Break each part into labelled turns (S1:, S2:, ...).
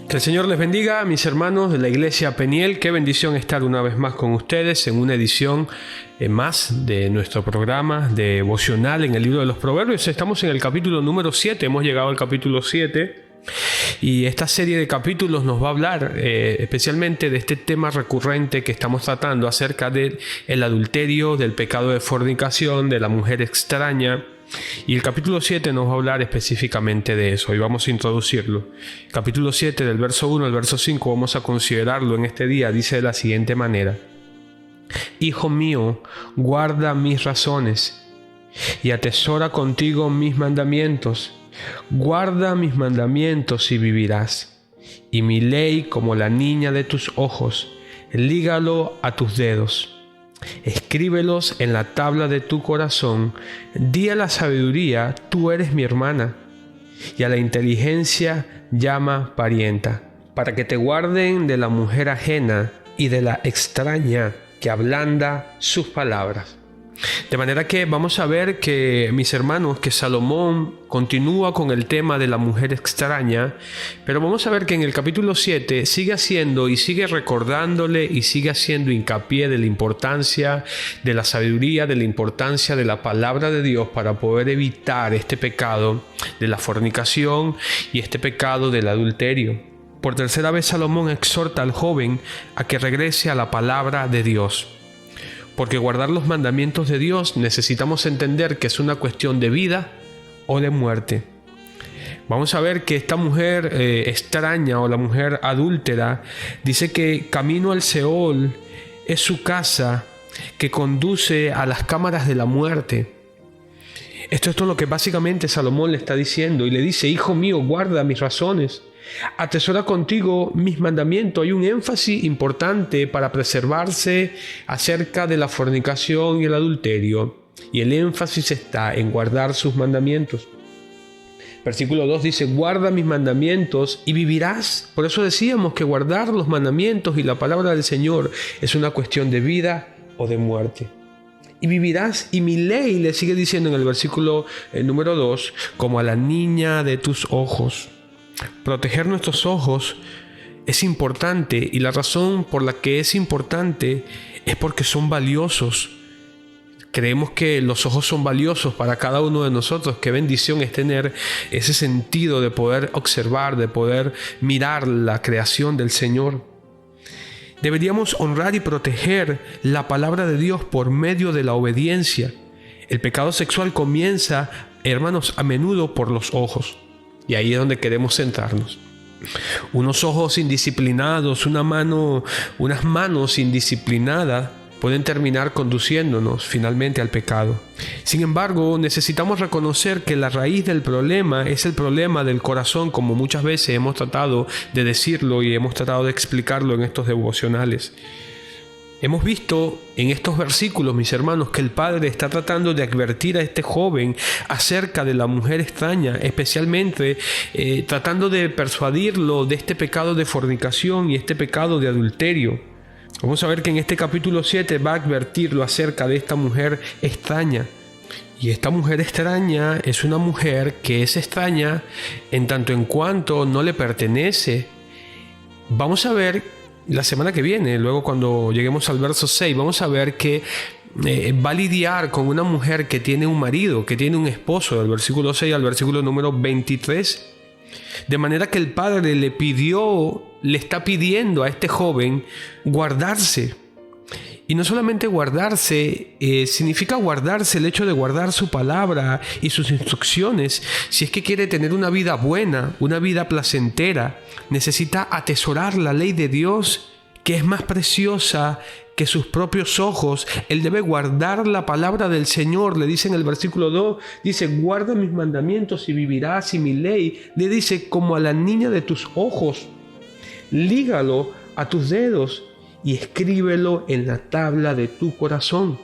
S1: Que el Señor les bendiga, mis hermanos de la Iglesia Peniel. Qué bendición estar una vez más con ustedes en una edición más de nuestro programa devocional en el libro de los Proverbios. Estamos en el capítulo número 7, hemos llegado al capítulo 7 y esta serie de capítulos nos va a hablar especialmente de este tema recurrente que estamos tratando acerca del adulterio, del pecado de fornicación, de la mujer extraña. Y el capítulo 7 nos va a hablar específicamente de eso y vamos a introducirlo. Capítulo 7 del verso 1 al verso 5 vamos a considerarlo en este día. Dice de la siguiente manera: Hijo mío, guarda mis razones y atesora contigo mis mandamientos. Guarda mis mandamientos y vivirás, y mi ley como la niña de tus ojos. Lígalo a tus dedos. Escríbelos en la tabla de tu corazón. Di a la sabiduría, tú eres mi hermana, y a la inteligencia llama parienta, para que te guarden de la mujer ajena y de la extraña que ablanda sus palabras. De manera que vamos a ver que, mis hermanos, que Salomón continúa con el tema de la mujer extraña, pero vamos a ver que en el capítulo 7 sigue haciendo y sigue recordándole y sigue haciendo hincapié de la importancia de la sabiduría, de la importancia de la palabra de Dios para poder evitar este pecado de la fornicación y este pecado del adulterio. Por tercera vez Salomón exhorta al joven a que regrese a la palabra de Dios. Porque guardar los mandamientos de Dios necesitamos entender que es una cuestión de vida o de muerte. Vamos a ver que esta mujer extraña o la mujer adúltera dice que camino al Seol es su casa que conduce a las cámaras de la muerte. Esto es todo lo que básicamente Salomón le está diciendo y le dice: hijo mío, guarda mis razones. Atesora contigo mis mandamientos. Hay un énfasis importante para preservarse acerca de la fornicación y el adulterio, y el énfasis está en guardar sus mandamientos. Versículo 2 dice: guarda mis mandamientos y vivirás. Por eso decíamos que guardar los mandamientos y la palabra del Señor es una cuestión de vida o de muerte. Y vivirás, y mi ley, le sigue diciendo en el versículo número 2, como a la niña de tus ojos. Proteger nuestros ojos es importante, y la razón por la que es importante es porque son valiosos. Creemos que los ojos son valiosos para cada uno de nosotros. Qué bendición es tener ese sentido de poder observar, de poder mirar la creación del Señor. Deberíamos honrar y proteger la palabra de Dios por medio de la obediencia. El pecado sexual comienza, hermanos, a menudo por los ojos. Y ahí es donde queremos centrarnos. Unos ojos indisciplinados, unas manos indisciplinadas pueden terminar conduciéndonos finalmente al pecado. Sin embargo, necesitamos reconocer que la raíz del problema es el problema del corazón, como muchas veces hemos tratado de decirlo y hemos tratado de explicarlo en estos devocionales. Hemos visto en estos versículos, mis hermanos, que el padre está tratando de advertir a este joven acerca de la mujer extraña, especialmente tratando de persuadirlo de este pecado de fornicación y este pecado de adulterio. Vamos a ver que en este capítulo 7 va a advertirlo acerca de esta mujer extraña. Y esta mujer extraña es una mujer que es extraña en tanto en cuanto no le pertenece. Vamos a ver la semana que viene, luego cuando lleguemos al verso 6, vamos a ver que va a lidiar con una mujer que tiene un marido, que tiene un esposo, del versículo 6 al versículo número 23. De manera que el padre le está pidiendo a este joven guardarse. Y no solamente guardarse, significa guardarse el hecho de guardar su palabra y sus instrucciones. Si es que quiere tener una vida buena, una vida placentera, necesita atesorar la ley de Dios, que es más preciosa que sus propios ojos. Él debe guardar la palabra del Señor. Le dice en el versículo 2, dice: guarda mis mandamientos y vivirás, y mi ley, le dice, como a la niña de tus ojos. Lígalo a tus dedos y escríbelo en la tabla de tu corazón.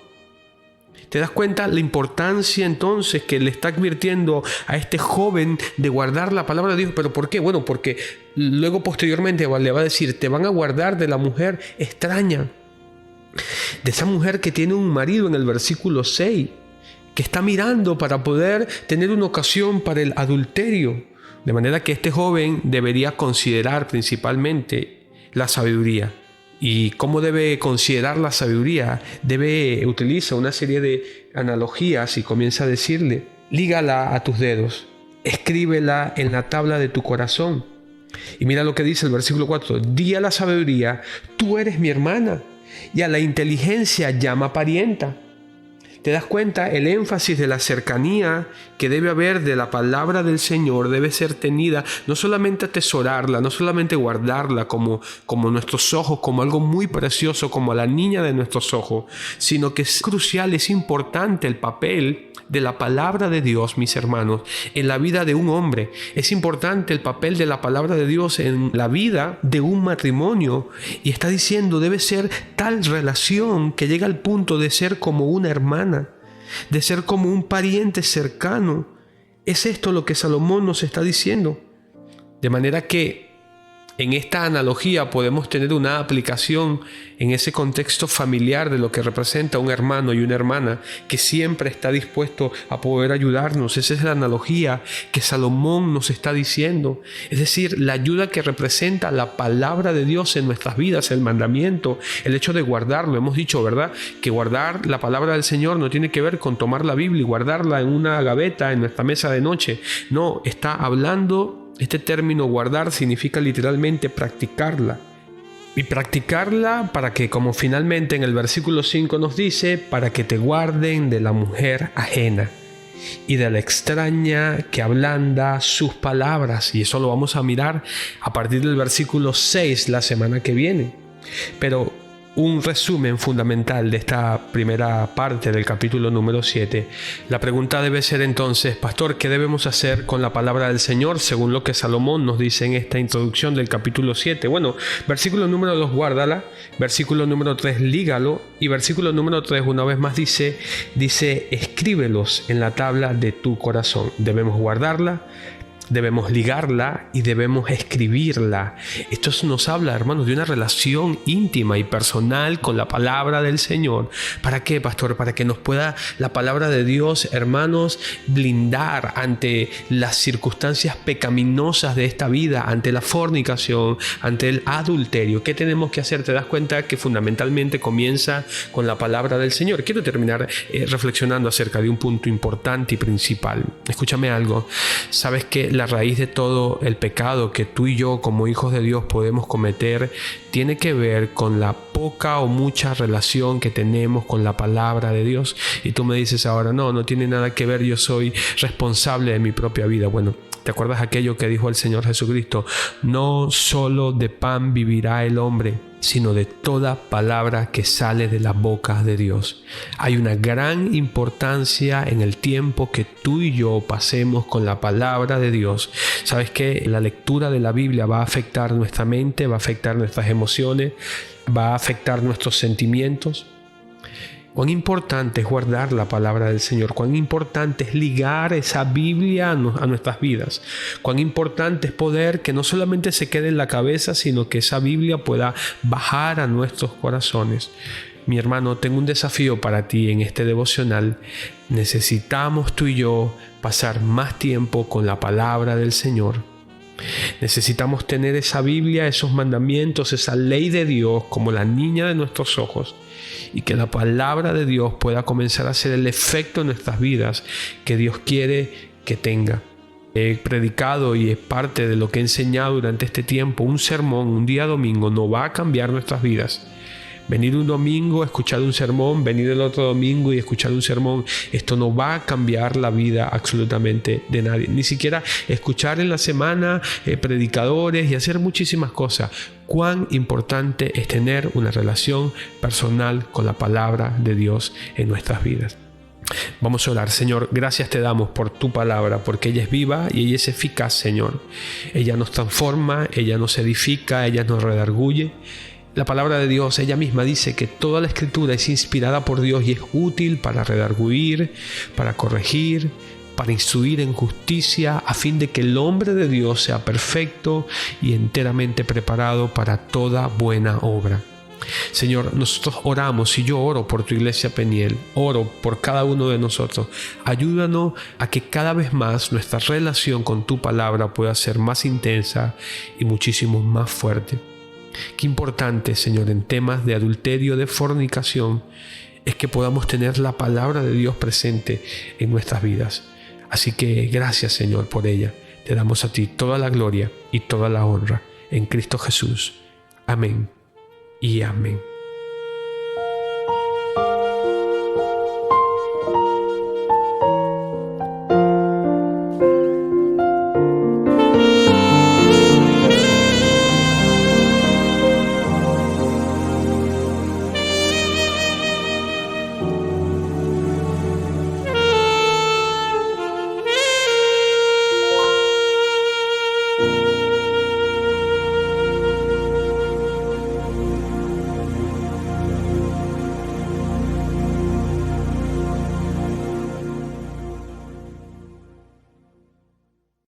S1: ¿Te das cuenta la importancia entonces que le está advirtiendo a este joven de guardar la palabra de Dios? ¿Pero por qué? Bueno, porque luego posteriormente le va a decir: te van a guardar de la mujer extraña, de esa mujer que tiene un marido en el versículo 6, que está mirando para poder tener una ocasión para el adulterio. De manera que este joven debería considerar principalmente la sabiduría. ¿Y cómo debe considerar la sabiduría? Utiliza una serie de analogías y comienza a decirle: lígala a tus dedos, escríbela en la tabla de tu corazón. Y mira lo que dice el versículo 4: di a la sabiduría, tú eres mi hermana, y a la inteligencia llama parienta. ¿Te das cuenta? El énfasis de la cercanía que debe haber de la palabra del Señor debe ser tenida, no solamente atesorarla, no solamente guardarla como nuestros ojos, como algo muy precioso, como la niña de nuestros ojos, sino que es crucial, es importante el papel de la palabra de Dios, mis hermanos, en la vida de un hombre. Es importante el papel de la palabra de Dios en la vida de un matrimonio. Y está diciendo, debe ser tal relación que llega al punto de ser como una hermana, de ser como un pariente cercano. Es esto lo que Salomón nos está diciendo. De manera que en esta analogía podemos tener una aplicación en ese contexto familiar de lo que representa un hermano y una hermana que siempre está dispuesto a poder ayudarnos. Esa es la analogía que Salomón nos está diciendo. Es decir, la ayuda que representa la palabra de Dios en nuestras vidas, el mandamiento, el hecho de guardarlo. Hemos dicho, ¿verdad?, que guardar la palabra del Señor no tiene que ver con tomar la Biblia y guardarla en una gaveta en nuestra mesa de noche. No, está hablando. Este término guardar significa literalmente practicarla. Y practicarla para que, como finalmente en el versículo 5 nos dice, para que te guarden de la mujer ajena y de la extraña que ablanda sus palabras. Y eso lo vamos a mirar a partir del versículo 6 la semana que viene. Pero un resumen fundamental de esta primera parte del capítulo número 7. La pregunta debe ser entonces: pastor, ¿qué debemos hacer con la palabra del Señor según lo que Salomón nos dice en esta introducción del capítulo 7? Bueno, versículo número 2, guárdala. Versículo número 3, lígalo. Y versículo número 3, una vez más dice, escríbelos en la tabla de tu corazón. Debemos guardarla, debemos ligarla y debemos escribirla. Esto nos habla, hermanos, de una relación íntima y personal con la palabra del Señor. ¿Para qué, pastor? Para que nos pueda la palabra de Dios, hermanos, blindar ante las circunstancias pecaminosas de esta vida, ante la fornicación, ante el adulterio. ¿Qué tenemos que hacer? Te das cuenta que fundamentalmente comienza con la palabra del Señor. Quiero terminar reflexionando acerca de un punto importante y principal. Escúchame algo. ¿Sabes que la raíz de todo el pecado que tú y yo como hijos de Dios podemos cometer tiene que ver con la poca o mucha relación que tenemos con la palabra de Dios? Y tú me dices ahora, no tiene nada que ver, yo soy responsable de mi propia vida. Bueno, ¿te acuerdas aquello que dijo el Señor Jesucristo? No solo de pan vivirá el hombre, sino de toda palabra que sale de la boca de Dios. Hay una gran importancia en el tiempo que tú y yo pasemos con la palabra de Dios. ¿Sabes qué? La lectura de la Biblia va a afectar nuestra mente, va a afectar nuestras emociones, va a afectar nuestros sentimientos. Cuán importante es guardar la palabra del Señor, cuán importante es ligar esa Biblia a nuestras vidas, cuán importante es poder que no solamente se quede en la cabeza, sino que esa Biblia pueda bajar a nuestros corazones. Mi hermano, tengo un desafío para ti en este devocional. Necesitamos tú y yo pasar más tiempo con la palabra del Señor. Necesitamos tener esa Biblia, esos mandamientos, esa ley de Dios como la niña de nuestros ojos, y que la palabra de Dios pueda comenzar a hacer el efecto en nuestras vidas que Dios quiere que tenga. He predicado y es parte de lo que he enseñado durante este tiempo. Un sermón, un día domingo, no va a cambiar nuestras vidas. Venir un domingo, escuchar un sermón, venir el otro domingo y escuchar un sermón, esto no va a cambiar la vida absolutamente de nadie. Ni siquiera escuchar en la semana predicadores y hacer muchísimas cosas. Cuán importante es tener una relación personal con la palabra de Dios en nuestras vidas. Vamos a orar. Señor, gracias te damos por tu palabra, porque ella es viva y ella es eficaz, Señor. Ella nos transforma, ella nos edifica, ella nos redarguye. La palabra de Dios, ella misma dice que toda la escritura es inspirada por Dios y es útil para redarguir, para corregir, para instruir en justicia, a fin de que el hombre de Dios sea perfecto y enteramente preparado para toda buena obra. Señor, nosotros oramos y yo oro por tu iglesia Peniel, oro por cada uno de nosotros. Ayúdanos a que cada vez más nuestra relación con tu palabra pueda ser más intensa y muchísimo más fuerte. Qué importante, Señor, en temas de adulterio, de fornicación, es que podamos tener la palabra de Dios presente en nuestras vidas. Así que gracias, Señor, por ella. Te damos a ti toda la gloria y toda la honra en Cristo Jesús. Amén y amén.